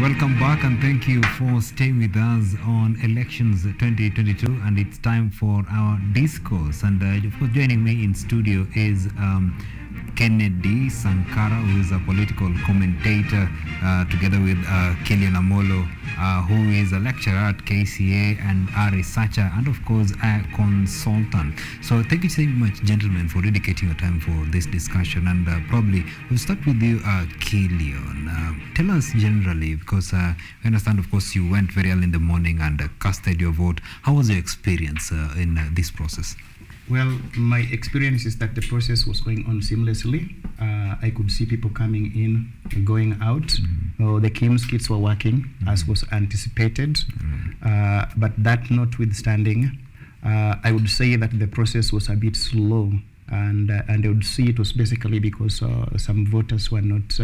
Welcome back and thank you for staying with us on Elections 2022, and it's time for our discourse. And of course, joining me in studio is Kennedy Sanakara, who is a political commentator, together with Killion Amollo, who is a lecturer at KCA and a researcher, and of course a consultant. So thank you so much, gentlemen, for dedicating your time for this discussion. And probably we'll start with you, Killion. Tell us generally, because we understand, of course, you went very early in the morning and casted your vote. How was your experience in this process? Well, my experience is that the process was going on seamlessly. I could see people coming in, going out. The Kim's kits were working as was anticipated. But that notwithstanding, I would say that the process was a bit slow. And I would say it was basically because some voters were not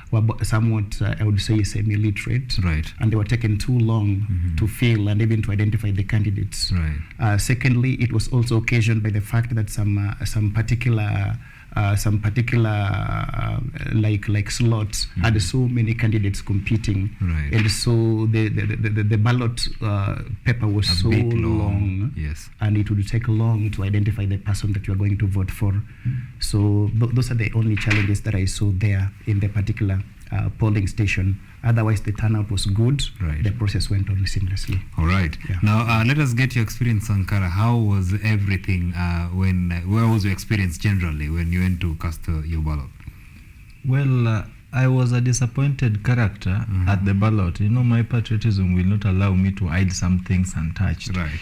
were somewhat, I would say, semi-literate. Right. And they were taking too long to fill and even to identify the candidates. Right. Secondly, it was also occasioned by the fact that some particular like slots had so many candidates competing, right. And so the ballot paper was so long, yes, and it would take long to identify the person that you are going to vote for. So those are the only challenges that I saw there in the particular polling station. Otherwise, the turnout was good. Right. The process went on seamlessly. All right. Yeah. Now, let us get your experience, Sanakara. How was everything where was your experience generally when you went to cast your ballot? Well, I was a disappointed character at the ballot. You know, my patriotism will not allow me to hide some things untouched. Right.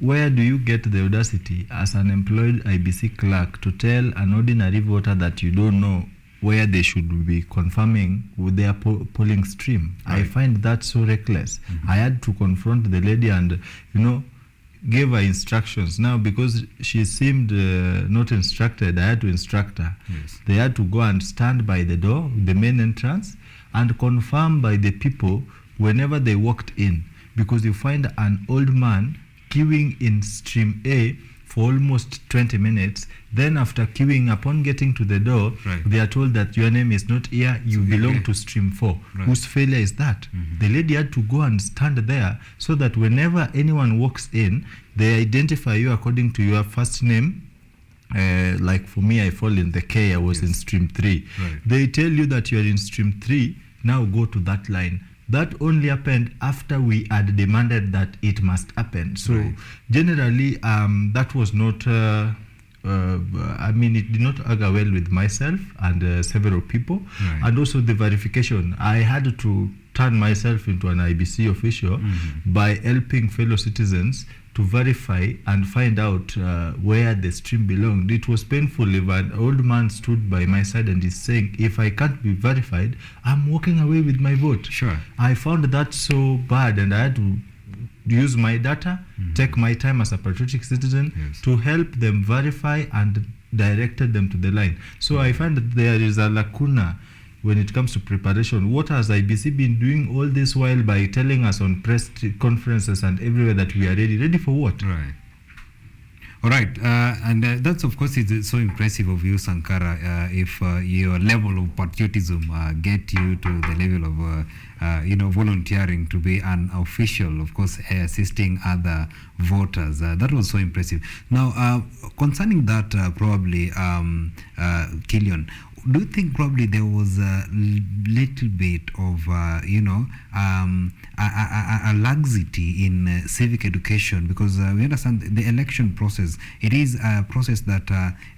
Where do you get the audacity as an employed IBC clerk to tell an ordinary voter that you don't know where they should be confirming with their polling stream? Right. I find that so reckless. I had to confront the lady and, you know, gave her instructions. Now, because she seemed not instructed, I had to instruct her. Yes. They had to go and stand by the door, the main entrance, and confirm by the people whenever they walked in. Because you find an old man queuing in stream A for almost 20 minutes. Then after queuing, upon getting to the door, right, they are told that your name is not here, you belong to stream 4. Right. Whose failure is that? The lady had to go and stand there so that whenever anyone walks in, they identify you according to your first name. Like for me, I fall in the K, I was in stream 3. Right. They tell you that you are in stream 3, now go to that line. That only happened after we had demanded that it must happen. So right, generally, that was not, I mean, it did not augur well with myself and several people. Right. And also the verification. I had to turn myself into an IBC official by helping fellow citizens to verify and find out where the stream belonged. It was painful if an old man stood by my side and is saying, if I can't be verified, I'm walking away with my vote. Sure. I found that so bad, and I had to use my data, take my time as a patriotic citizen, yes, to help them verify and directed them to the line. So I find that there is a lacuna when it comes to preparation. What has IBC been doing all this while by telling us on press conferences and everywhere that we are ready? Ready for what? Right. All right. And that's, of course, is so impressive of you, Sanakara, if your level of patriotism get you to the level of, volunteering to be an official, of course, assisting other voters. That was so impressive. Now, concerning that, probably, Killion, do you think probably there was a little bit of, a laxity in civic education? Because we understand the election process, it is a process that,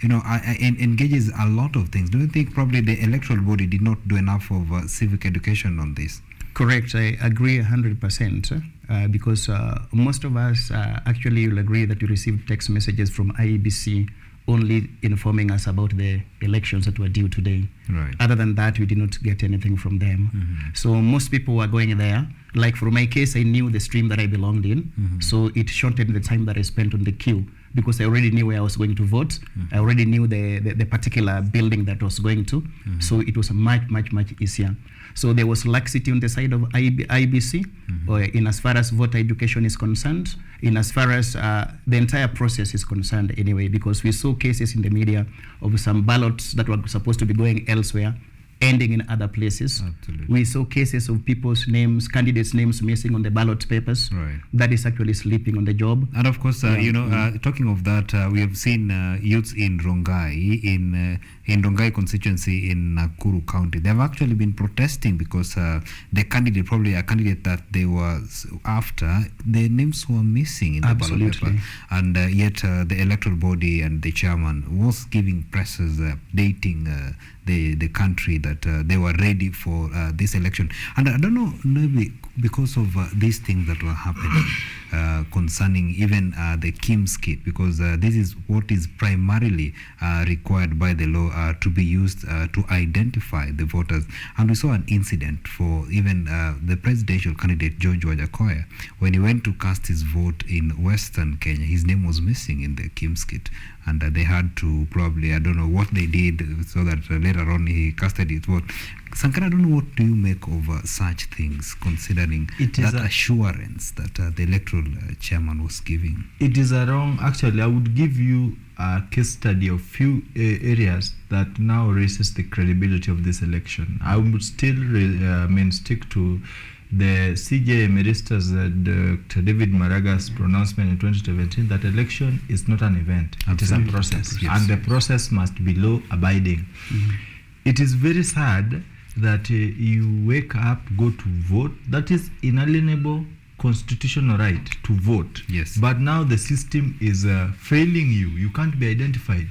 engages a lot of things. Do you think probably the electoral body did not do enough of civic education on this? Correct. I agree 100%, because most of us actually will agree that we received text messages from IEBC only informing us about the elections that were due today. Right. Other than that, we did not get anything from them. So most people were going there. Like for my case, I knew the stream that I belonged in, so it shortened the time that I spent on the queue because I already knew where I was going to vote. I already knew the particular building that I was going to, so it was much easier. So there was laxity on the side of IBC, or in as far as voter education is concerned, in as far as the entire process is concerned anyway, because we saw cases in the media of some ballots that were supposed to be going elsewhere ending in other places. Absolutely. We saw cases of people's names, candidates' names missing on the ballot papers. Right. That is actually sleeping on the job. And of course, talking of that, we have seen youths in Rongai, in Rongai constituency in Nakuru County. They have actually been protesting because the candidate, probably a candidate that they were after, their names were missing in the ballot Absolutely. paper. And yet the electoral body and the chairman was giving presses updating the country that they were ready for this election. And I don't know, maybe because of these things that were happening concerning even the Kim's kit, because this is what is primarily required by the law to be used to identify the voters. And we saw an incident for even the presidential candidate George Wajakoya. When he went to cast his vote in Western Kenya, his name was missing in the Kim's kit. And they had to probably, I don't know what they did, so that later on he casted his vote. Sanakara, I don't know, what do you make of such things, considering that assurance that the electoral chairman was giving? It is a wrong. Actually, I would give you a case study of few areas that now raises the credibility of this election. I would still stick to the CJ Emeritus Dr. David Maraga's pronouncement in 2017 that election is not an event. Absolutely. It is a process. Yes. And the process must be law abiding. Mm-hmm. It is very sad that you wake up, go to vote. That is inalienable constitutional right to vote. Yes. But now the system is failing you. You can't be identified.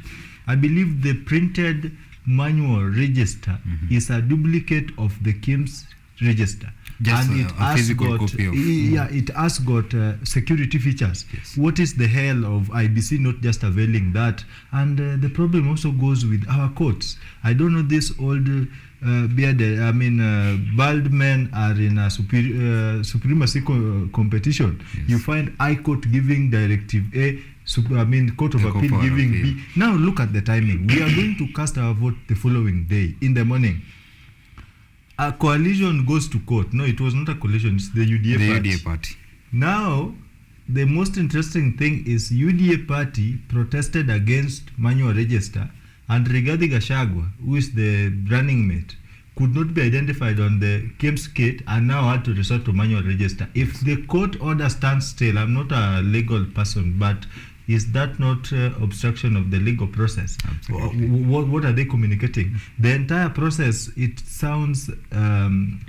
I believe the printed manual register is a duplicate of the Kim's register. Just and a physical copy of. It has got security features. Yes. What is the hell of IBC not just availing that? And the problem also goes with our courts. I don't know, this old bearded, bald men are in a supremacy competition. Yes. You find High Court giving directive A, Court of Appeal giving B. Now look at the timing. We are going to cast our vote the following day in the morning. A coalition goes to court. No, it was not a coalition, it's the UDA party. Now, the most interesting thing is UDA party protested against manual register, and Rigathi Gachagua, who is the running mate, could not be identified on the Kim's kit and now had to resort to manual register. If the court order stands still, I'm not a legal person, but is that not obstruction of the legal process? What are they communicating? The entire process, it sounds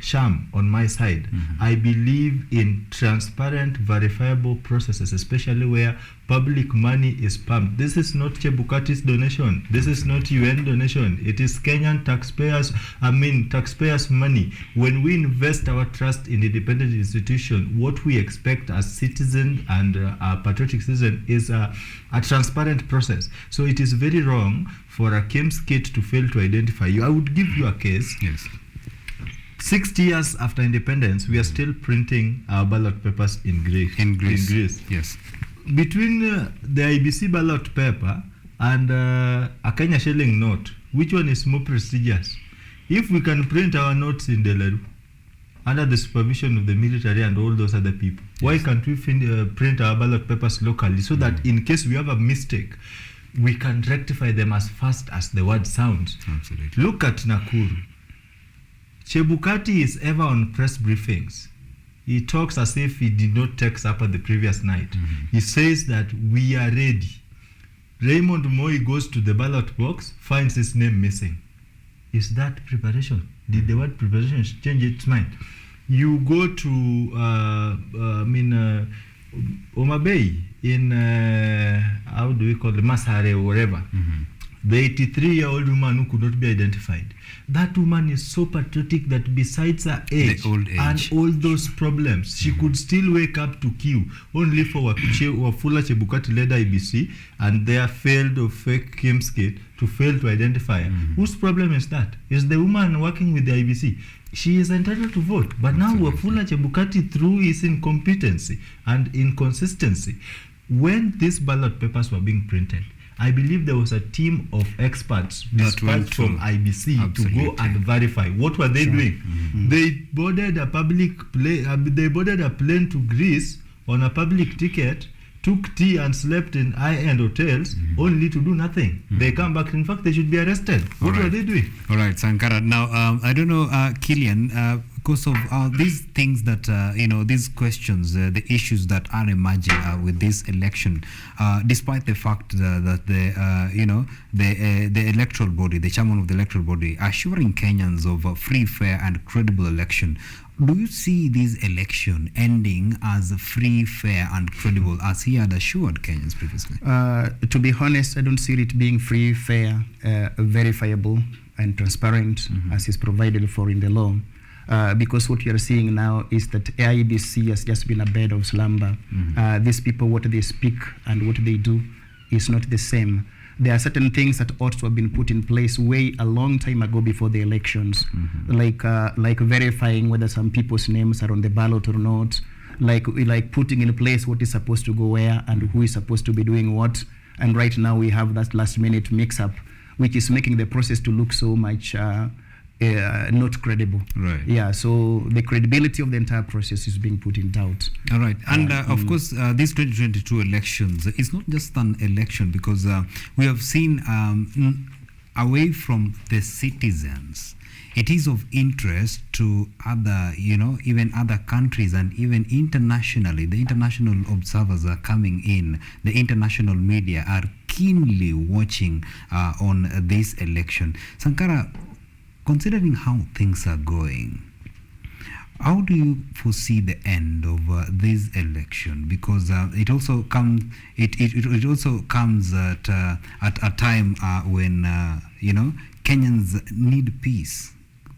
sham on my side. Mm-hmm. I believe in transparent, verifiable processes, especially where public money is pumped. This is not Chebukati's donation. This is not UN donation. It is Kenyan taxpayers' money. When we invest our trust in independent institution, what we expect as citizens and a patriotic citizen is a transparent process. So it is very wrong for a Kim's kit to fail to identify you. I would give you a case. Yes. 60 years after independence, we are still printing our ballot papers in Greece. In Greece. Yes. Between the IBC ballot paper and a Kenya shilling note, which one is more prestigious? If we can print our notes in Delaru under the supervision of the military and all those other people, yes, why can't we print our ballot papers locally so that in case we have a mistake, we can rectify them as fast as the word sounds? Absolutely. Look at Nakuru. Chebukati is ever on press briefings. He talks as if he did not take supper the previous night. Mm-hmm. He says that we are ready. Raymond Moi goes to the ballot box, finds his name missing. Is that preparation? Did the word preparation change its mind? You go to Oma Bay in, how do we call it, Masare or whatever. Mm-hmm. The 83-year-old woman who could not be identified. That woman is so patriotic that besides her age, and all those problems, she could still wake up to queue only for Wafula Chebukati-led IBC and their failed or fake Kim's kit to fail to identify her. Mm-hmm. Whose problem is that? Is the woman working with the IBC? She is entitled to vote. But now Wafula Chebukati, through his incompetency and inconsistency, when these ballot papers were being printed, I believe there was a team of experts dispatched from IBC to go and verify. What were they doing? Mm-hmm. They boarded a plane to Greece on a public ticket took tea and slept in high-end hotels only to do nothing. They come back. In fact, they should be arrested. What were they doing? All right, Sanakara. Now, I don't know, Killion, because of these things that, these questions, the issues that are emerging with this election, despite the fact that the electoral body, the chairman of the electoral body, assuring Kenyans of a free, fair, and credible election. Do you see this election ending as free, fair, and credible, as he had assured Kenyans previously? To be honest, I don't see it being free, fair, verifiable, and transparent as is provided for in the law. Because what you are seeing now is that IEBC has just been a bed of slumber. These people, what they speak and what they do is not the same. There are certain things that ought to have been put in place way a long time ago before the elections, like verifying whether some people's names are on the ballot or not, like putting in place what is supposed to go where and who is supposed to be doing what. And right now we have that last minute mix-up, which is making the process to look so much not credible. Right. Yeah, so the credibility of the entire process is being put in doubt. All right. And of course, these 2022 elections, it's not just an election, because we have seen away from the citizens, it is of interest to other, even other countries, and even internationally. The international observers are coming in. The international media are keenly watching on this election. Sanakara, considering how things are going, how do you foresee the end of this election? Because it also comes at a time when Kenyans need peace.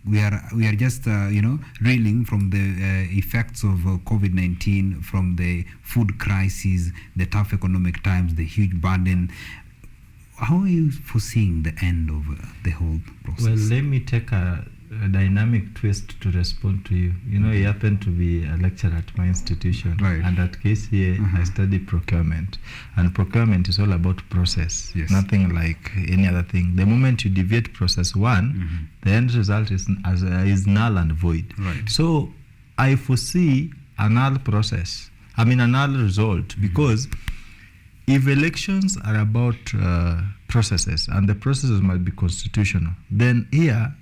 We are just reeling from the effects of COVID-19, from the food crisis, the tough economic times, the huge burden. How are you foreseeing the end of the whole process? Well, let me take a dynamic twist to respond to you. I happen to be a lecturer at my institution. Right. And at KCA, I study procurement. And procurement is all about process, nothing like any other thing. The moment you deviate process one, the end result is null and void. Right. So I foresee a null process. A null result, because if elections are about processes, and the processes must be constitutional, then here,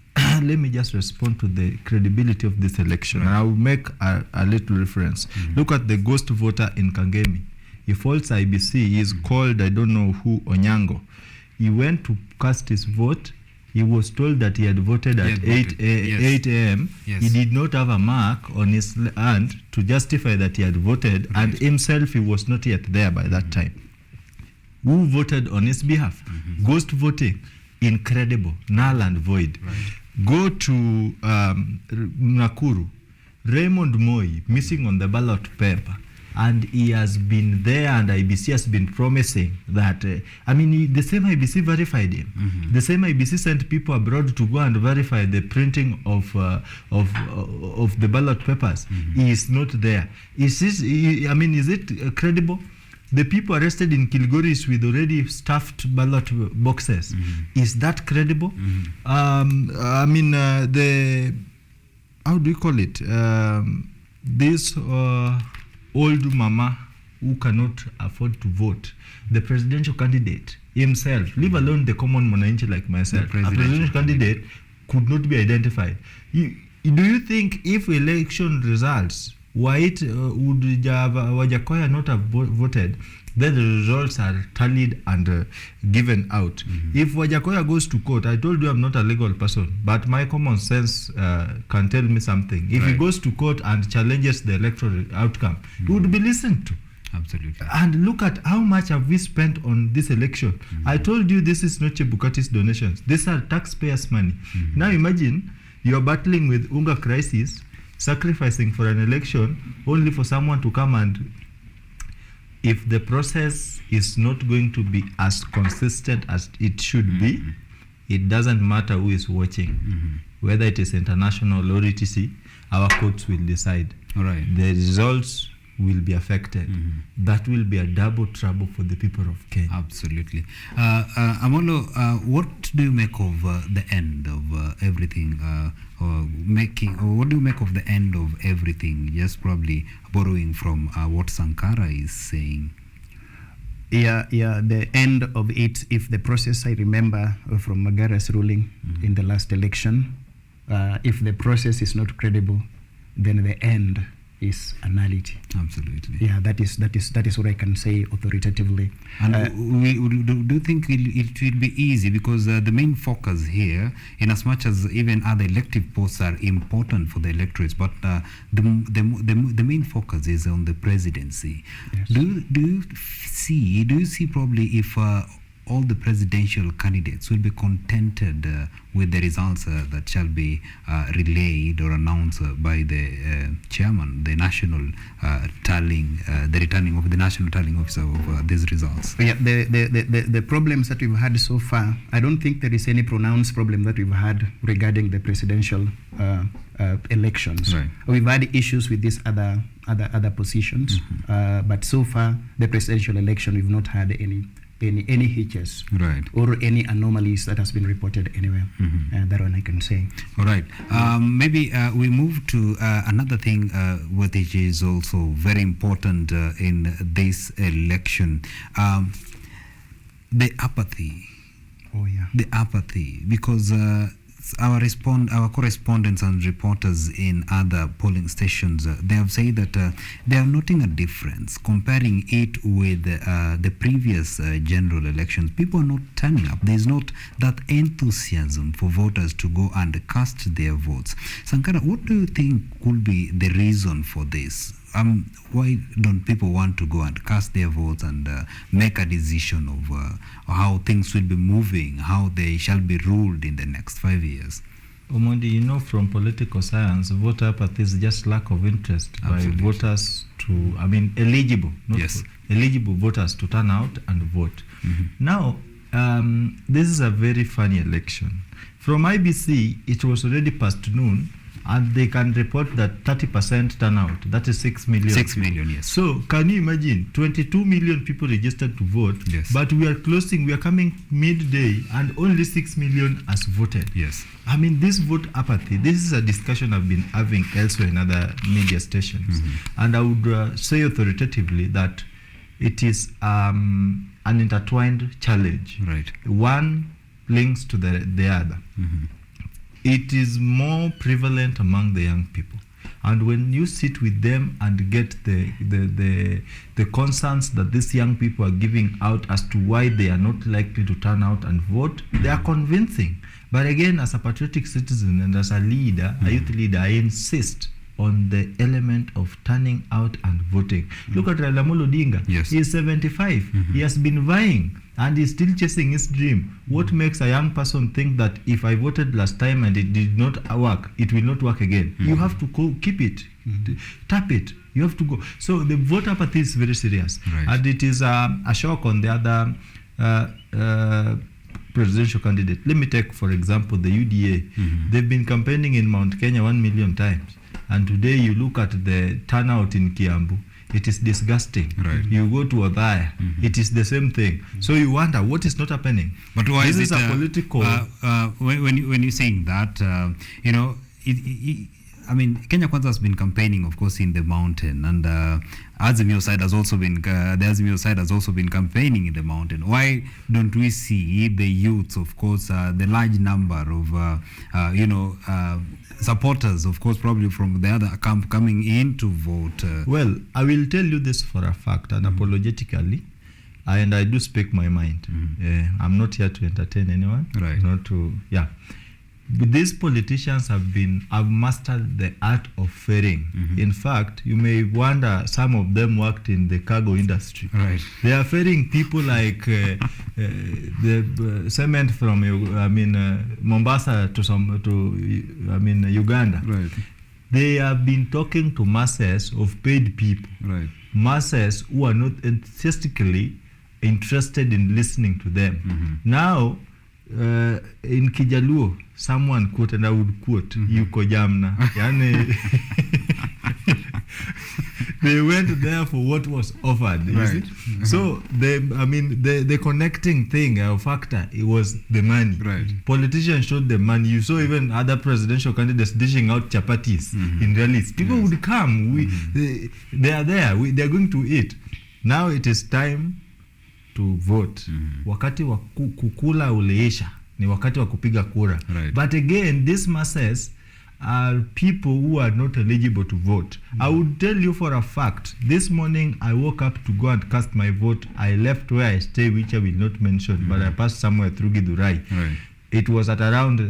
let me just respond to the credibility of this election. Right. And I will make a little reference. Look at the ghost voter in Kangemi. He faults IBC. He is called, I don't know who, Onyango. He went to cast his vote. He was told that he had voted at 8 a.m. Yes. He did not have a mark on his hand to justify that he had voted, and himself, he was not yet there by that time. Who voted on his behalf? Ghost voting, incredible, null and void. Right. Go to Nakuru, Raymond Moi missing on the ballot paper, and he has been there, and IBC has been promising that, the same IBC verified him. The same IBC sent people abroad to go and verify the printing of the ballot papers. He is not there. Is it credible? The people arrested in Kilgoris with already stuffed ballot boxes. Is that credible? How do you call it? This old mama who cannot afford to vote, the presidential candidate himself, leave alone the common mwananchi like myself, a presidential candidate could not be identified. Do you think if election results, would Wajakoya not have voted, then the results are tallied and given out? If Wajakoya goes to court, I told you I'm not a legal person, but my common sense can tell me something. If he goes to court and challenges the electoral outcome, he would be listened to. Absolutely. And look at how much have we spent on this election. I told you this is not Chebukati's donations. These are taxpayers' money. Now imagine you're battling with Unga crisis, sacrificing for an election only for someone to come, and if the process is not going to be as consistent as it should be, it doesn't matter who is watching, whether it is international or etc. Our courts will decide. All right. The results will be affected. That will be a double trouble for the people of Kenya. Absolutely. Amollo, what do you make of the end of everything? What do you make of the end of everything? Just probably borrowing from what Sanakara is saying. The end of it, if the process, I remember from Magara's ruling in the last election, if the process is not credible, then the end is a nullity. Absolutely. Yeah, that is what I can say authoritatively. And do you think it will be easy, because the main focus here, in as much as even other elective posts are important for the electorates, but the main focus is on the presidency. Yes. Do you see probably if all the presidential candidates will be contented with the results that shall be relayed or announced by the chairman, the national the returning of the national tallying officer of these results? Yeah, the problems that we've had so far, I don't think there is any pronounced problem that we've had regarding the presidential elections. Right. We've had issues with these other positions, but so far the presidential election, we've not had any hitches, right, or any anomalies that has been reported anywhere. That one I can say. All right. Maybe we move to another thing which is also very important in this election. The apathy. Oh yeah. The apathy, because our correspondents and reporters in other polling stations, they have said that they are noting a difference comparing it with the previous general elections. People are not turning up. There is not that enthusiasm for voters to go and cast their votes. Sanakara, what do you think could be the reason for this? Why don't people want to go and cast their votes and make a decision of how things will be moving, how they shall be ruled in the next 5 years? Omondi, you know, from political science, voter apathy is just lack of interest Absolutely. by voters to, eligible, not Yes. eligible voters to turn out and vote. Now, this is a very funny election. From IBC, it was already past noon, and they can report that 30% turnout, that is 6 million. 6 people. million, yes. So can you imagine 22 million people registered to vote, Yes. but we are coming midday and only 6 million has voted. Yes. This vote apathy, this is a discussion I've been having elsewhere in other media stations. And I would say authoritatively that it is an intertwined challenge. Right. One links to the other. It is more prevalent among the young people, and when you sit with them and get the concerns that these young people are giving out as to why they are not likely to turn out and vote, they are convincing. But again, as a patriotic citizen and as a leader, a youth leader, I insist on the element of turning out and voting. Look at Raila Odinga. Yes. He is 75. He has been vying and he's still chasing his dream. What makes a young person think that if I voted last time and it did not work, it will not work again? You have to keep it, tap it. You have to go. So the vote apathy is very serious. Right. And it is a shock on the other presidential candidate. Let me take, for example, the UDA. They've been campaigning in Mount Kenya 1 million times. And today you look at the turnout in Kiambu, it is disgusting. Right. You go to Othaya, it is the same thing. So you wonder what is not happening. But why this is it a political? When you're saying that, Kenya Kwanza has been campaigning, of course, in the mountain, and Azimio side has also been the Azimio side has also been campaigning in the mountain. Why don't we see the youths, of course, the large number of supporters, of course, probably from the other camp coming in to vote? Well, I will tell you this for a fact, and apologetically, and I do speak my mind. I'm not here to entertain anyone. Right. Not to, yeah. But these politicians have mastered the art of ferrying. In fact, you may wonder, some of them worked in the cargo industry. Right. They are ferrying people like the cement from Mombasa to Uganda. Right. They have been talking to masses of paid people. Right. Masses who are not enthusiastically interested in listening to them. Now, in Kijaluo, someone quote, and I would quote, Yuko Jamna. Yani, they went there for what was offered. You Right. see? So the connecting thing or factor, it was the money. Right. Politicians showed the money. You saw even other presidential candidates dishing out chapatis in rallies. People would come. They are there. They are going to eat. Now it is time to vote, wakati wa kukula uleisha, ni wakati wa kupiga kura. Right. But again, these masses are people who are not eligible to vote. I would tell you for a fact, this morning I woke up to go and cast my vote. I left where I stay, which I will not mention, but I passed somewhere through Githurai. Right. It was at around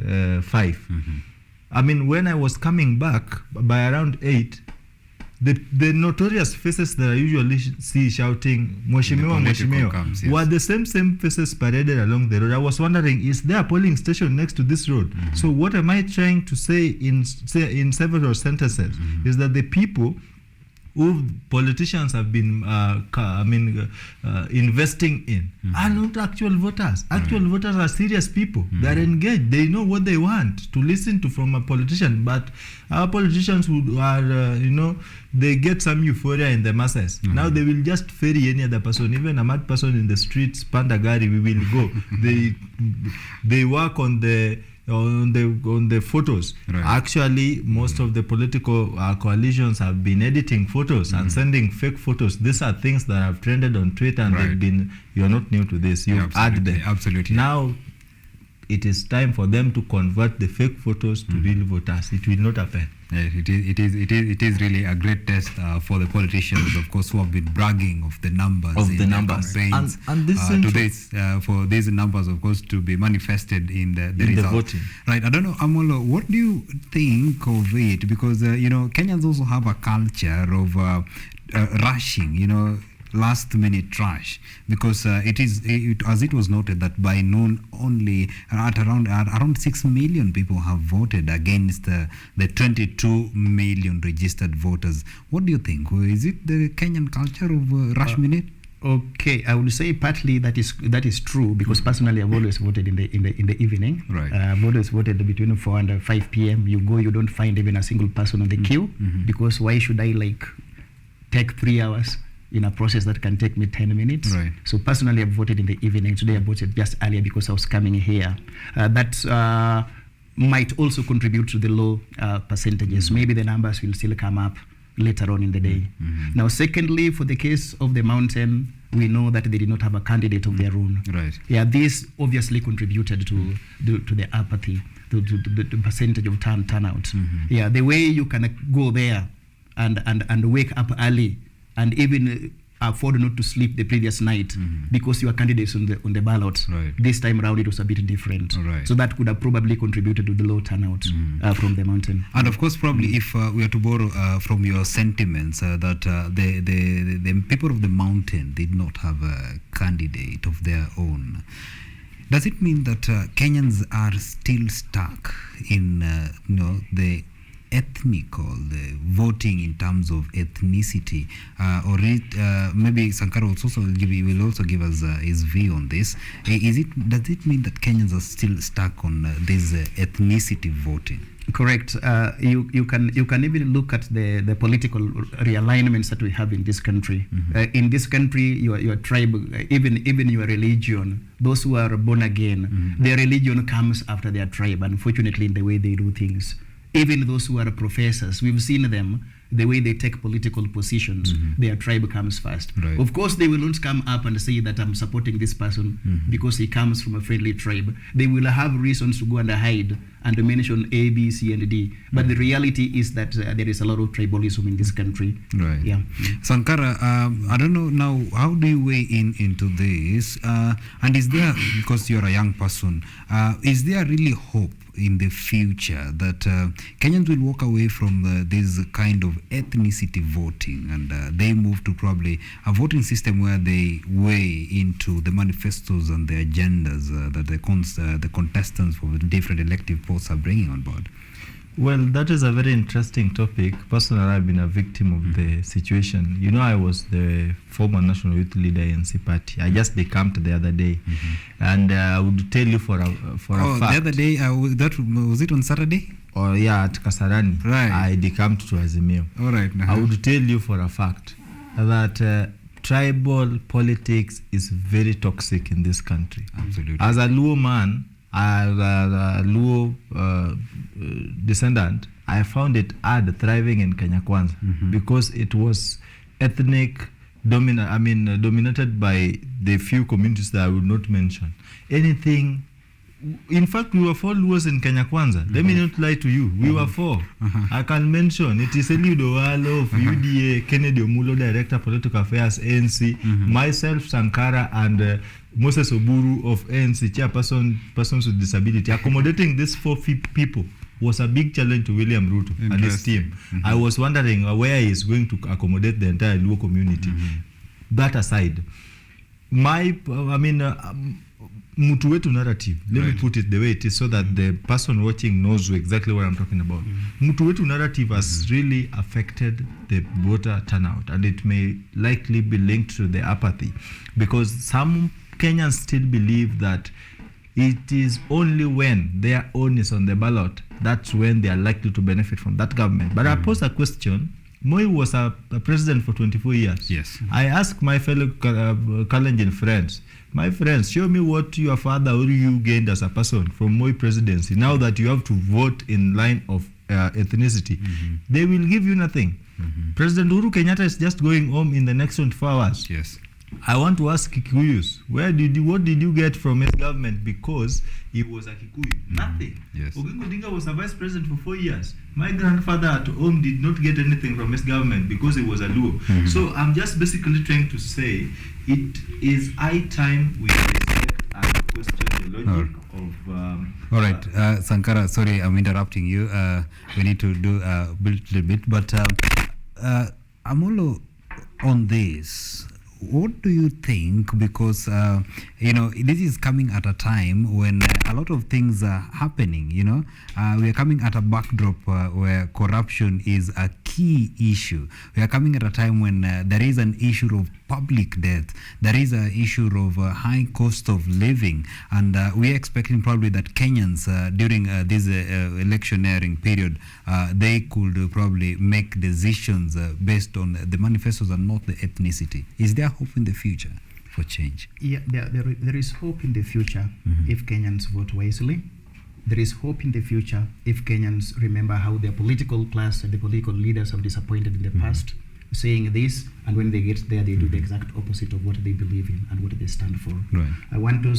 5. I mean, when I was coming back by around 8, the notorious faces that I usually see shouting "Mheshimiwa, Mheshimiwa" were the same faces paraded along the road. I was wondering, is there a polling station next to this road? So what am I trying to say in several sentences is that the people who politicians have been investing in are not actual voters. Actual voters are serious people. They are engaged. They know what they want to listen to from a politician. But our politicians who are, they get some euphoria in the masses. Now they will just ferry any other person, even a mad person in the streets, Pandagari, we will go. They work on the photos. Right. Actually, most of the political coalitions have been editing photos and sending fake photos. These are things that have trended on Twitter, and they've been. You're not new to this. You've added them. Absolutely. Now, it is time for them to convert the fake photos to real voters. It will not happen. It is really a great test for the politicians, of course, who have been bragging of the numbers in their campaigns. And this for these numbers, of course, to be manifested in the result. The voting. Right. I don't know, Amollo, what do you think of it? Because Kenyans also have a culture of rushing. Last minute trash, because as it was noted that by noon only at around 6 million people have voted against the 22 million registered voters. What do you think? Is it the Kenyan culture of rush minute? Okay, I would say partly that is true, because personally I've always voted in the evening. Right. I've always voted between 4 and 5 p.m. You don't find even a single person on the queue, because why should I take 3 hours in a process that can take me 10 minutes? Right. So personally I've voted in the evening. Today I voted just earlier because I was coming here. That might also contribute to the low percentages. Maybe the numbers will still come up later on in the day. Now, secondly, for the case of the mountain, we know that they did not have a candidate of their own. Right. Yeah, this obviously contributed to the apathy, to the percentage of turnout. Yeah, the way you can go there and wake up early and even afford not to sleep the previous night because your candidates on the ballot. Right. This time around it was a bit different. Right. So that could have probably contributed to the low turnout from the mountain. And of course, probably if we are to borrow from your sentiments, that the people of the mountain did not have a candidate of their own. Does it mean that Kenyans are still stuck in the the voting in terms of ethnicity, or maybe Sanakara will also give us his view on this? Does it mean that Kenyans are still stuck on this ethnicity voting? Correct. You can even look at the political realignments that we have in this country. In this country, your tribe, even your religion, those who are born again, their religion comes after their tribe, unfortunately, in the way they do things. Even those who are professors, we've seen them, the way they take political positions, their tribe comes first. Right. Of course, they will not come up and say that I'm supporting this person because he comes from a friendly tribe. They will have reasons to go and hide and mention A, B, C, and D. But the reality is that there is a lot of tribalism in this country. Right. Yeah. Sanakara, I don't know now, how do you weigh into this? And is there, because you're a young person, is there really hope in the future that Kenyans will walk away from this kind of ethnicity voting and they move to probably a voting system where they weigh into the manifestos and the agendas that the contestants for the different elective posts are bringing on board? Well, that is a very interesting topic. Personally, I've been a victim of the situation. I was the former National Youth Leader ANC Party. I just decamped the other day. And I would tell you for a fact. The other day, was it on Saturday? Oh, yeah, at Kasarani. Right. I decamped to Azimio. All right. I would tell you for a fact that tribal politics is very toxic in this country. Absolutely. As a Luo man, as a Luo descendant, I found it hard thriving in Kenya Kwanza because it was ethnic dominated by the few communities that I would not mention. Anything. In fact, we were 4 Luos in Kenya Kwanza. Let me not lie to you. We were 4. I can mention it is Eliud Owalo of UDA, Kennedy Amollo, Director Political Affairs, ANC, myself, Sanakara, and Moses Oburu of ANC, Chairperson, Persons with Disability. Accommodating these 4 people was a big challenge to William Ruto and his team. I was wondering where he is going to accommodate the entire Luo community. That aside, Mutu wetu narrative, let me put it the way it is so that the person watching knows exactly what I'm talking about. Mutu wetu narrative has really affected the voter turnout, and it may likely be linked to the apathy, because some Kenyans still believe that it is only when their own is on the ballot, that's when they are likely to benefit from that government. But I pose a question. Moi was a president for 24 years. Yes. I asked my fellow Kalenjin friends, my friends, show me what your father or you gained as a person from Moi presidency. Now that you have to vote in line of ethnicity, they will give you nothing. President Uhuru Kenyatta is just going home in the next 24 hours. Yes. I want to ask Kikuyus, what did you get from his government because he was a Kikuyu? Nothing. Yes. Oginga Odinga was a vice president for 4 years. My grandfather at home did not get anything from his government because he was a Luo. So I'm just basically trying to say it is high time we respect and question the logic of... All right, Sanakara, sorry, I'm interrupting you. We need to do a little bit, but Amollo, on this, what do you think? Because this is coming at a time when a lot of things are happening. We are coming at a backdrop where corruption is a key issue. We are coming at a time when there is an issue of public death. There is an issue of high cost of living, and we are expecting probably that Kenyans during this electioneering period, they could probably make decisions based on the manifestos and not the ethnicity. Is there hope in the future for change? Yeah, there is hope in the future if Kenyans vote wisely. There is hope in the future if Kenyans remember how their political class and the political leaders have disappointed in the past, saying this, and when they get there, they do the exact opposite of what they believe in and what they stand for. Right. I want to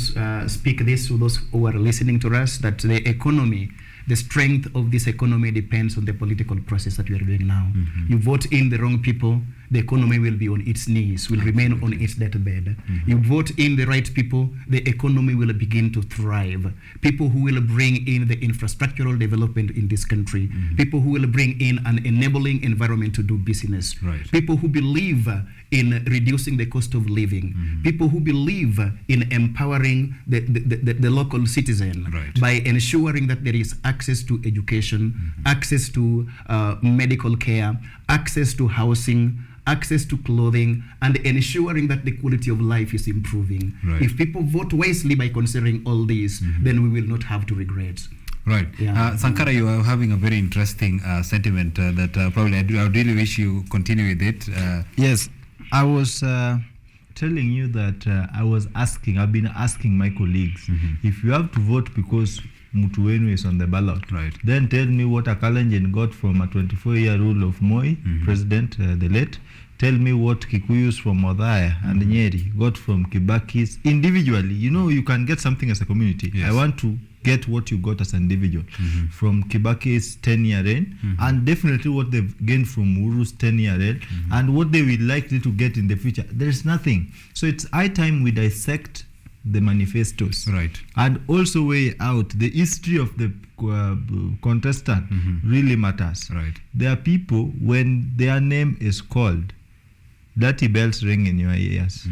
speak this to those who are listening to us, that the economy, the strength of this economy depends on the political process that we are doing now. You vote in the wrong people, the economy will be on its knees, will remain on its deathbed. You vote in the right people, the economy will begin to thrive. People who will bring in the infrastructural development in this country, people who will bring in an enabling environment to do business, people who believe in reducing the cost of living, people who believe in empowering the local citizen by ensuring that there is access to education, access to medical care, access to housing, access to clothing, and ensuring that the quality of life is improving. If people vote wisely by considering all these, then we will not have to regret. Right. Yeah. Sanakara, you are having a very interesting sentiment that probably I really wish you continue with it. Yes, I was telling you that I've been asking my colleagues, if you have to vote because Mutuwenu is on the ballot, then tell me what a Kalenjin got from a 24-year rule of Moi, President, the late. Tell me what Kikuyus from Othaya and Nyeri got from Kibaki's individually. You can get something as a community. Yes. I want to get what you got as an individual from Kibaki's 10-year reign, and definitely what they've gained from Uhuru's 10-year reign, and what they will likely to get in the future. There's nothing. So it's high time we dissect the manifestos, and also weigh out the history of the contestant. Really matters. There are people, when their name is called, dirty bells ring in your ears.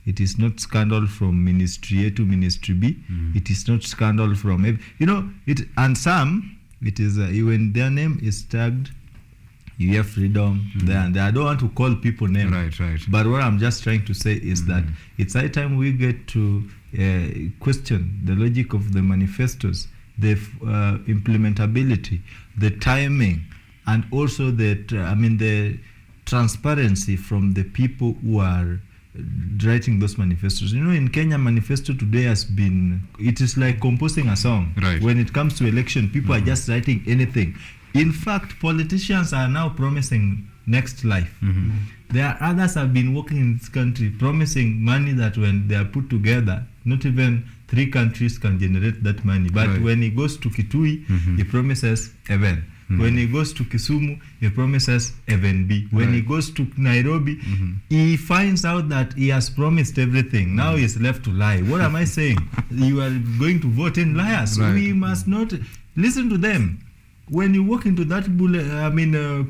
It is not scandal from ministry A to ministry B. It is not scandal from and some, it is when their name is tagged, you hear freedom there and there. I don't want to call people names, but what I'm just trying to say is that it's high time we get to question the logic of the manifestos, the implementability, the timing, and also the transparency from the people who are writing those manifestos. In Kenya, manifesto today it is like composing a song. When it comes to election, people are just writing anything. In fact, politicians are now promising next life. There are others have been working in this country promising money that when they are put together, not even 3 countries can generate that money. But when he goes to Kitui, he promises heaven. When he goes to Kisumu, he promises heaven B. When he goes to Nairobi, he finds out that he has promised everything. Now he's left to lie. What am I saying? You are going to vote in liars. We must not listen to them. When you walk into that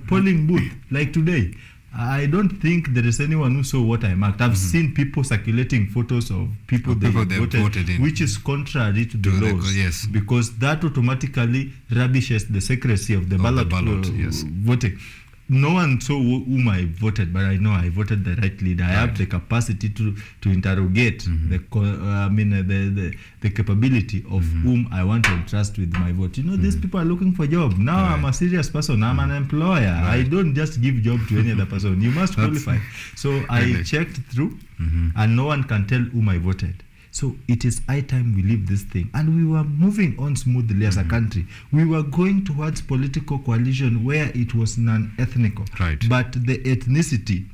polling booth like today, I don't think there is anyone who saw what I marked. I've seen people circulating photos of people they voted in, which is contrary to the laws. Because that automatically rubbishes the secrecy of the ballot voting. No one saw whom I voted, but I know I voted the right leader. I have the capacity to interrogate the capability of whom I want to entrust with my vote. You know, these people are looking for job. Now I'm a serious person. I'm an employer. I don't just give job to any other person. You must qualify. So I checked through, and no one can tell whom I voted. So it is high time we leave this thing. And we were moving on smoothly as a country. We were going towards political coalition where it was non-ethnical. But the ethnicity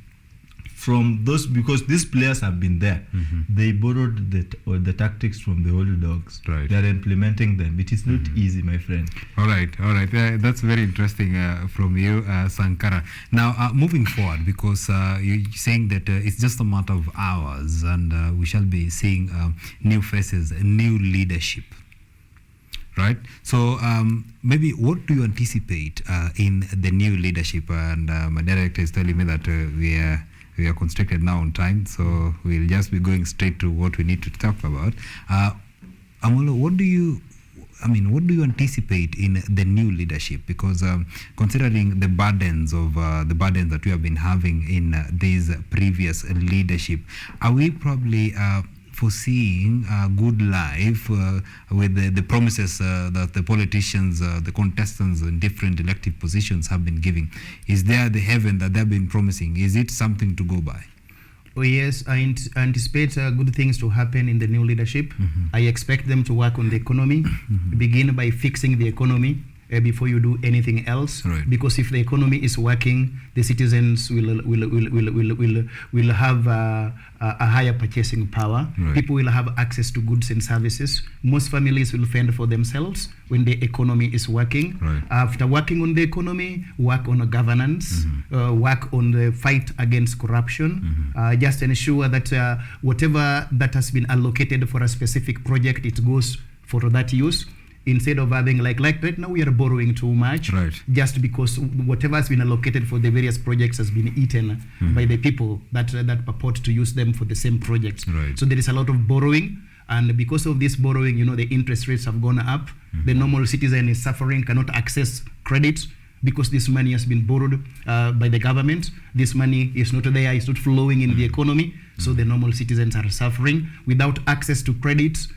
from those, because these players have been there, they borrowed the tactics from the old dogs. They are implementing them. It is not easy, my friend. All right. That's very interesting from you, Sanakara. Now, moving forward, because you're saying that it's just a matter of hours and we shall be seeing new faces, new leadership. Right. So maybe what do you anticipate in the new leadership? And my director is telling me that we are constricted now on time, so we'll just be going straight to what we need to talk about. Amollo, what do you anticipate in the new leadership? Because considering the burdens that we have been having in this previous leadership, are we probably foreseeing a good life with the promises that the politicians, the contestants in different elective positions have been giving? Is there the heaven that they've been promising? Is it something to go by? Oh yes, I anticipate good things to happen in the new leadership. I expect them to work on the economy, begin by fixing the economy before you do anything else. Because if the economy is working, the citizens will have a higher purchasing power. People will have access to goods and services. Most families will fend for themselves when the economy is working. After working on the economy, work on governance, work on the fight against corruption. Just ensure that whatever that has been allocated for a specific project, it goes for that use. Instead of having like right now we are borrowing too much, just because whatever has been allocated for the various projects has been eaten by the people that purport to use them for the same projects. So there is a lot of borrowing, and because of this borrowing, you know, the interest rates have gone up. The normal citizen is suffering, cannot access credit because this money has been borrowed by the government. This money is not there, it's not flowing in the economy. So the normal citizens are suffering. Without access to credits,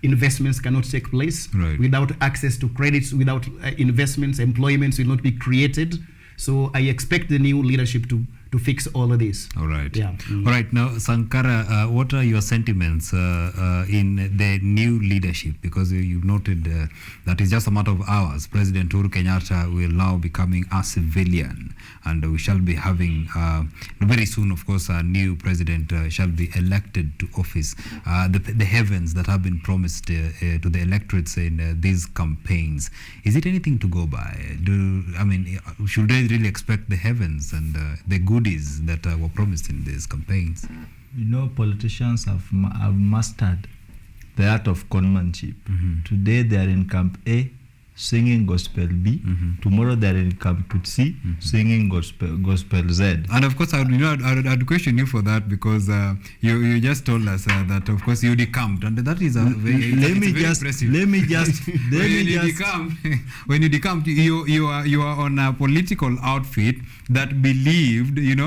investments cannot take place. Without access to credits, without investments, employments will not be created. So I expect the new leadership to fix all of this. All right. All right. Now, Sanakara, what are your sentiments in the new leadership? Because you've noted that it's just a matter of hours. President Uhuru Kenyatta will now be becoming a civilian, and we shall be having very soon, of course, a new president shall be elected to office. The heavens that have been promised to the electorates in these campaigns, is it anything to go by? Should they really expect the heavens and the goodies that were promised in these campaigns? You know, politicians have mastered the art of conmanship. Today they are in Camp A singing Gospel B. Tomorrow they are in Camp C singing Gospel Z. And of course, I'd question you for that, because you just told us that of course you decamped, and that is a very impressive. When you decamped, you are on a political outfit that believed, in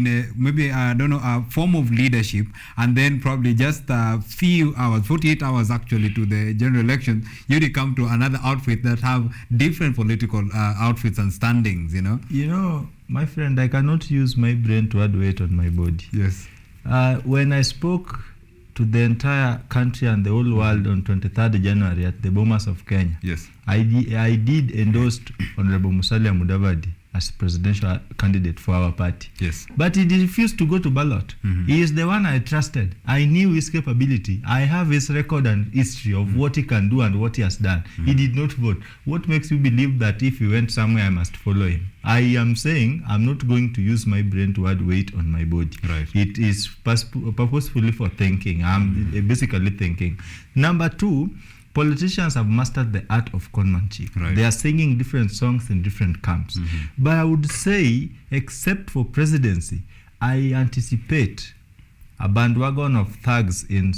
a form of leadership, and then probably just a few hours, 48 hours actually, to the general election, you decamped to another outfit that have different political outfits and standings. You know, my friend, I cannot use my brain to add weight on my body. Yes. When I spoke to the entire country and the whole world on 23rd January at the Bomas of Kenya. Yes. I did endorse Honorable Musalia Mudavadi as presidential candidate for our party. Yes. But he refused to go to ballot. He is the one I trusted. I knew his capability. I have his record and history of what he can do and what he has done. He did not vote. What makes you believe that if he went somewhere, I must follow him? I am saying I'm not going to use my brain to add weight on my body. Right. It is purposefully for thinking. I'm basically thinking. Number two, politicians have mastered the art of conmanship. Right. They are singing different songs in different camps. But I would say, except for presidency, I anticipate a bandwagon of thugs in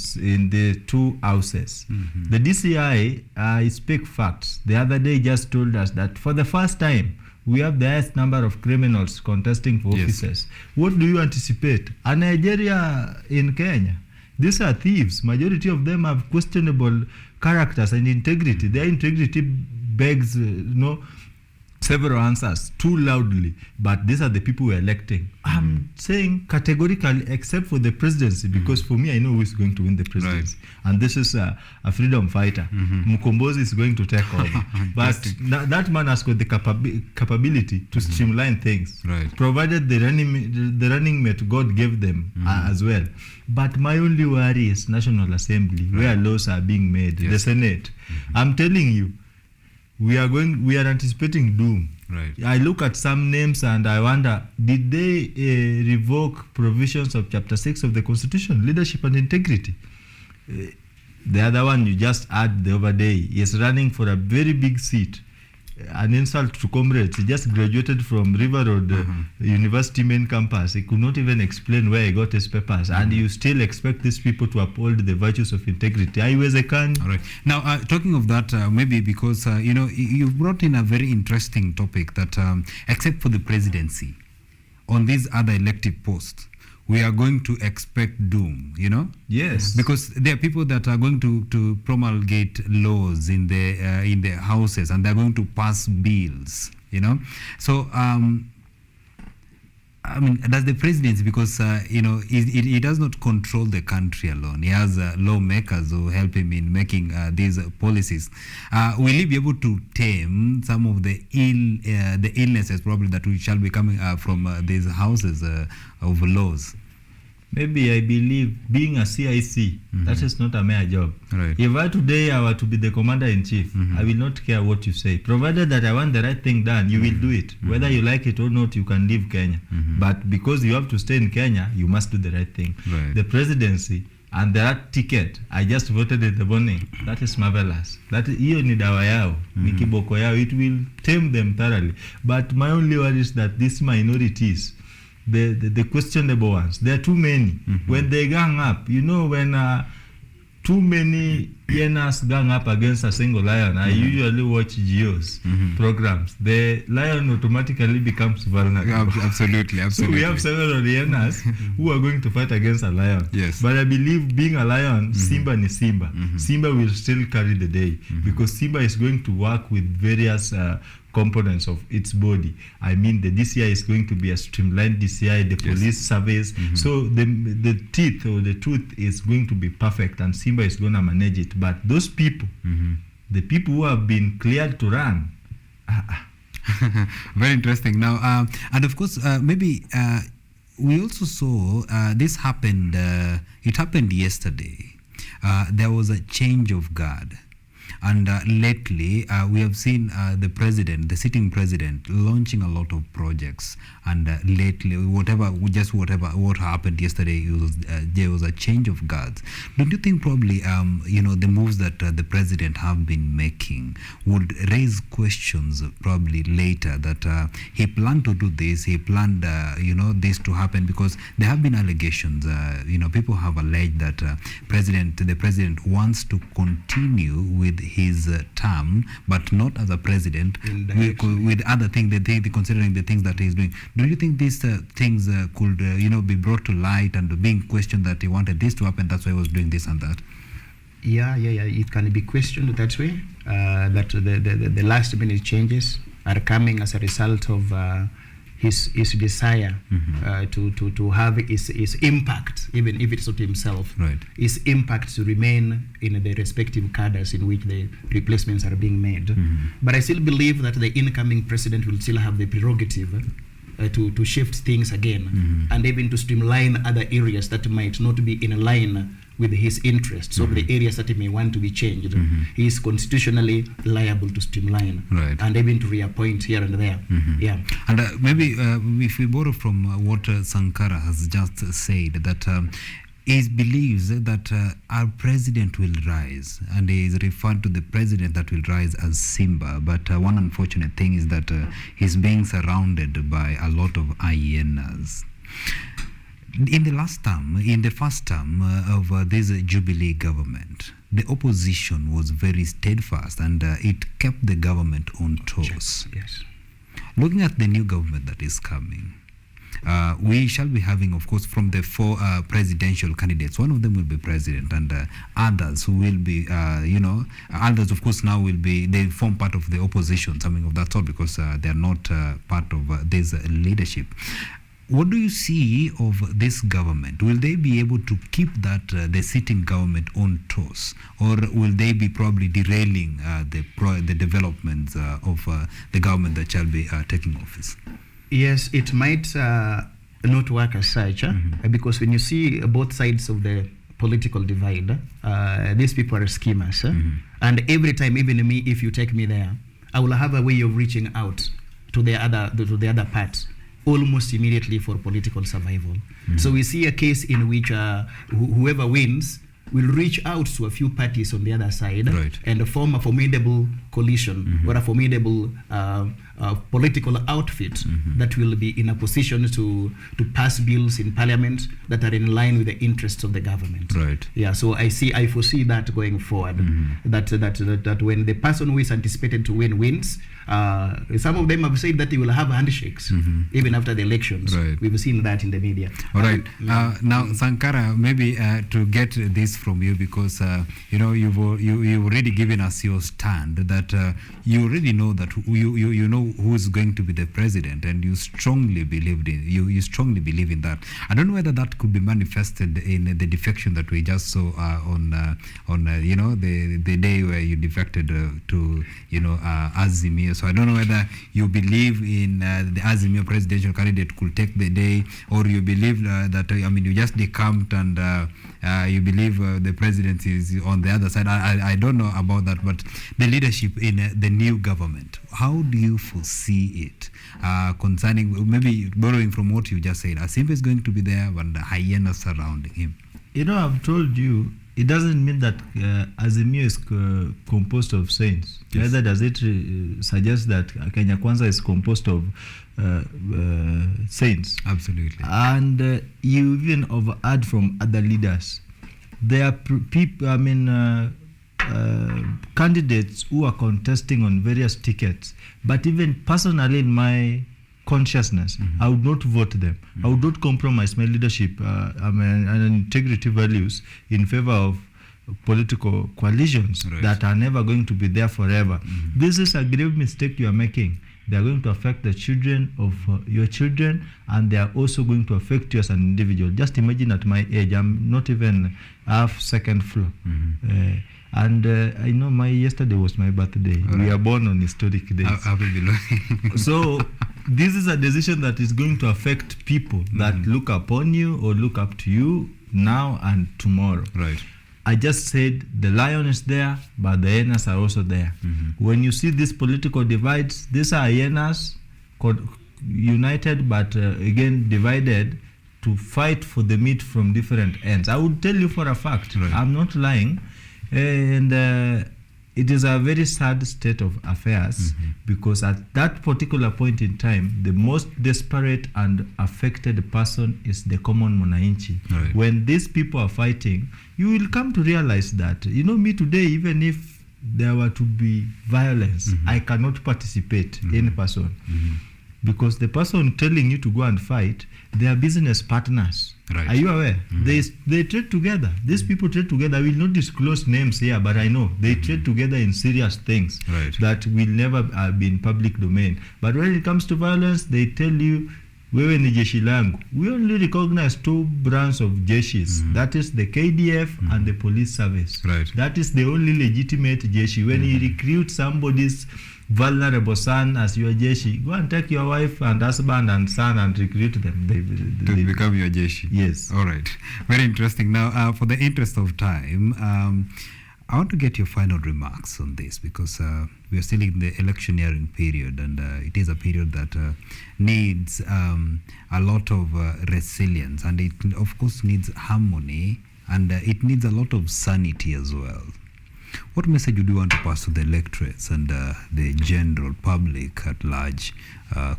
the two houses. The DCI, I speak facts. The other day just told us that for the first time, we have the highest number of criminals contesting for offices. What do you anticipate? A Nigeria in Kenya? These are thieves. Majority of them have questionable characters and integrity. Their integrity begs, several answers too loudly. But these are the people we're electing. I'm saying categorically, except for the presidency, because for me, I know who is going to win the presidency. Right. And this is a freedom fighter. Mukombozi is going to take over. But that man has got the capability to streamline things, right, provided the running mate God gave them as well. But my only worry is National Assembly, where laws are being made, the Senate. I'm telling you, we are anticipating doom. Right. I look at some names and I wonder, did they revoke provisions of Chapter 6 of the Constitution, leadership and integrity? The other one you just had the other day is running for a very big seat. An insult to comrades. He just graduated from River Road University main campus. He could not even explain where he got his papers. And you still expect these people to uphold the virtues of integrity. All right. Now, talking of that, maybe because, you brought in a very interesting topic that, except for the presidency, on these other elective posts, we are going to expect doom, Yes. Because there are people that are going to promulgate laws in the houses, and they're going to pass bills, So, does the presidency, because, he does not control the country alone. He has lawmakers who help him in making these policies. Will he be able to tame some of the illnesses probably that we shall be coming from these houses of laws? Maybe I believe being a CIC, that is not a mere job. Right. If today I were to be the commander-in-chief, I will not care what you say. Provided that I want the right thing done, you will do it. Whether you like it or not, you can leave Kenya. But because you have to stay in Kenya, you must do the right thing. Right. The presidency and that ticket, I just voted in the morning. That is marvelous. Hiyo ni dawa yao, ni kiboko yao. It will tame them thoroughly. But my only worry is that these minorities, the questionable ones, there are too many. When they gang up, when too many hyenas gang up against a single lion, I usually watch GEO's programs. The lion automatically becomes vulnerable. Absolutely. So we have several hyenas who are going to fight against a lion. Yes. But I believe being a lion, Simba ni Simba. Simba will still carry the day because Simba is going to work with various components of its body. I mean, the DCI is going to be a streamlined DCI, the police surveys. So the teeth or the tooth is going to be perfect, and Simba is going to manage it. But those people, the people who have been cleared to run, very interesting. Now, and of course, maybe we also saw this happened. It happened yesterday. There was a change of guard. And lately, we have seen the sitting president, launching a lot of projects. And lately, what happened yesterday, there was a change of guards. Don't you think probably, the moves that the president have been making would raise questions probably later that he planned to do this, he planned, this to happen, because there have been allegations, people have alleged that the president wants to continue with his term, but not as a president, with other things, considering the things that he's doing. Do you think these things could, be brought to light and being questioned that he wanted this to happen, that's why he was doing this and that? Yeah. It can be questioned that way. That the last minute changes are coming as a result of his desire to have his impact, even if it's not himself, Right. his impact to remain in the respective cadres in which the replacements are being made. But I still believe that the incoming president will still have the prerogative to shift things again, and even to streamline other areas that might not be in line with his interests, or the areas that he may want to be changed. He is constitutionally liable to streamline, Right. and even to reappoint here and there. Yeah. And maybe if we borrow from what Sanakara has just said, that he believes that our president will rise, and he is referred to the president that will rise as Simba. But one unfortunate thing is that he's being surrounded by a lot of hyenas. In the first term of this Jubilee government, the opposition was very steadfast, and it kept the government on toes. Yes. Looking at the new government that is coming, we shall be having, of course, from the 4 presidential candidates, one of them will be president, and others who will be, others, of course, now will be, they form part of the opposition, something of that sort, because they are not part of this leadership. What do you see of this government? Will they be able to keep that the sitting government on toes, or will they be probably derailing the developments of the government that shall be taking office? Yes, it might not work as such, because when you see both sides of the political divide, these people are schemers, and every time, even me, if you take me there, I will have a way of reaching out to the other part almost immediately for political survival. So we see a case in which whoever wins will reach out to a few parties on the other side, Right. and form a formidable coalition or a formidable political outfit that will be in a position to pass bills in parliament that are in line with the interests of the government. Right. Yeah, so I foresee that going forward, that when the person who is anticipated to win wins, some of them have said that they will have handshakes even after the elections. Right. We've seen that in the media. All right. Now, Sanakara, maybe to get this from you, because you've already given us your stand that you already know that you know who is going to be the president, and you strongly believe in that. I don't know whether that could be manifested in the defection that we just saw on the day where you defected to Azimio. So I don't know whether you believe in the Azimio presidential candidate could take the day, or you believe that you just decamped and you believe the presidency is on the other side. I don't know about that, but the leadership in the new government, how do you foresee it concerning, maybe borrowing from what you just said, Asimba is going to be there and the hyenas surrounding him? I've told you, it doesn't mean that Azimio is composed of saints. Yes. Neither does it suggest that Kenya Kwanza is composed of saints. Absolutely. And you even overheard from other leaders. There are people, candidates who are contesting on various tickets, but even personally in my consciousness, I would not vote them. I would not compromise my leadership and integrity values in favor of political coalitions that are never going to be there forever. This is a grave mistake you are making. They are going to affect the children of your children, and they are also going to affect you as an individual. Just imagine at my age, I'm not even half second floor. And I know yesterday was my birthday. We are born on historic days. I will be looking. So this is a decision that is going to affect people that look upon you or look up to you now and tomorrow. Right. I just said the lion is there, but the hyenas are also there. When you see these political divides, these are hyenas united, but again divided to fight for the meat from different ends. I would tell you for a fact, I'm not lying, and it is a very sad state of affairs, because at that particular point in time, the most desperate and affected person is the common mwananchi. Right. When these people are fighting, you will come to realize that, me today, even if there were to be violence, I cannot participate in person. because the person telling you to go and fight, they are business partners. Right. Are you aware? They trade together. These people trade together. I will not disclose names here, but I know they trade together in serious things that will never be in public domain. But when it comes to violence, they tell you, wewe ni jeshi langu. We only recognize 2 brands of jeshis. That is the KDF and the police service. Right. That is the only legitimate jeshi. When you recruit somebody's vulnerable son as your jeshi, go and take your wife and husband and son and recruit them. To become your jeshi. Yes. All right. Very interesting. Now, for the interest of time, I want to get your final remarks on this, because we are still in the electioneering period, and it is a period that needs a lot of resilience, and it of course needs harmony, and it needs a lot of sanity as well. What message would you want to pass to the electorates and the general public at large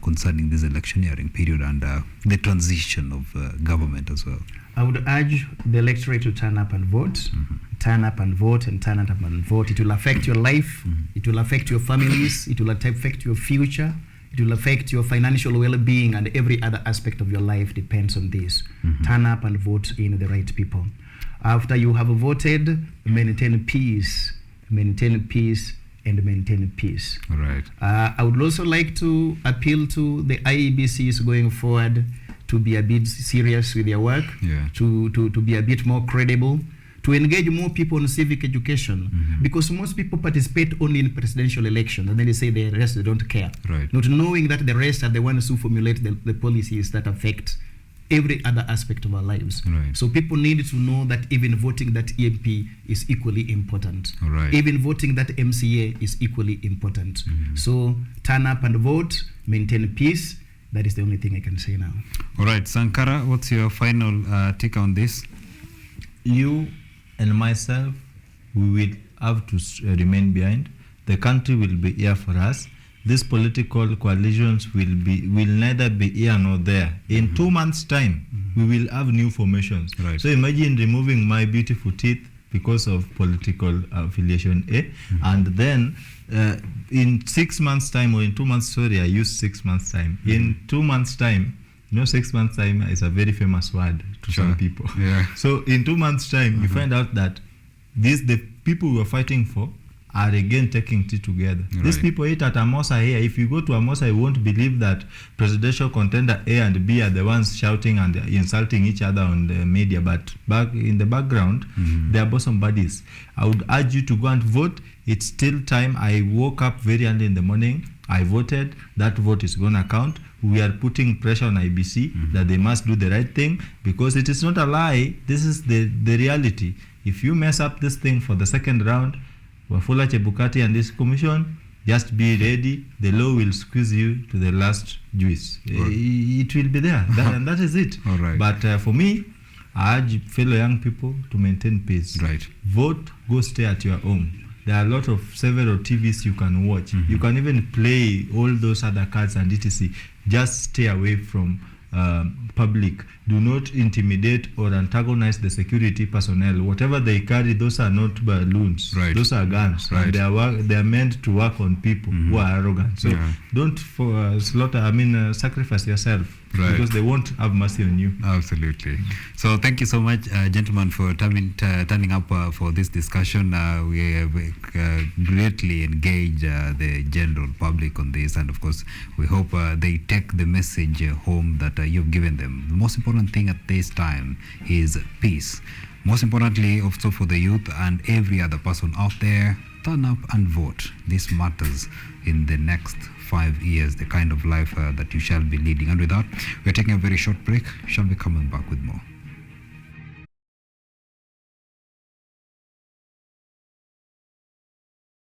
concerning this electioneering period and the transition of government as well? I would urge the electorate to turn up and vote. Turn up and vote and turn up and vote. It will affect your life. It will affect your families. It will affect your future. It will affect your financial well-being, and every other aspect of your life depends on this. Turn up and vote in the right people. After you have voted, maintain peace, and maintain peace. All right. I would also like to appeal to the IEBCs going forward to be a bit serious with their work, to be a bit more credible, to engage more people in civic education, because most people participate only in presidential elections, and then they say the rest they don't care, not knowing that the rest are the ones who formulate the policies that affect every other aspect of our lives. So people need to know that even voting that EMP is equally important. Even voting that MCA is equally important. So turn up and vote, maintain peace. That is the only thing I can say now. All right, Sanakara, what's your final take on this? You and myself, we will have to remain behind. The country will be here for us. These political coalitions will neither be here nor there. In 2 months' time, we will have new formations. So imagine removing my beautiful teeth because of political affiliation A, and then in 6 months' time, or in 2 months, sorry, I used 6 months' time. In 2 months' time, 6 months' time is a very famous word to some people. So in 2 months' time, you find out that the people we were fighting for are again taking tea together. These people eat at Amosa here. If you go to Amosa, you won't believe that presidential contender A and B are the ones shouting and insulting each other on the media, but back in the background, they are bosom buddies. I would urge you to go and vote. It's still time. I woke up very early in the morning. I voted. That vote is going to count. We are putting pressure on IBC that they must do the right thing, because it is not a lie. This is the reality. If you mess up this thing for the second round, Wafula Chebukati and this commission, just be ready. The law will squeeze you to the last juice. It will be there, and that is it. But for me, I urge fellow young people to maintain peace. Vote, go stay at your home. There are a lot of several TVs you can watch. You can even play all those other cards and etc. Just stay away from public. Do not intimidate or antagonize the security personnel. Whatever they carry, those are not balloons. Those are guns. And they are meant to work on people who are arrogant. So don't sacrifice yourself, because they won't have mercy on you. Absolutely. So thank you so much, gentlemen, for turning up for this discussion. We have greatly engaged the general public on this, and of course, we hope they take the message home that you've given them. The most important thing at this time is peace. Most importantly, also for the youth and every other person out there, turn up and vote. This matters in the next 5 years, the kind of life that you shall be leading. And with that, we're taking a very short break. Shall be coming back with more.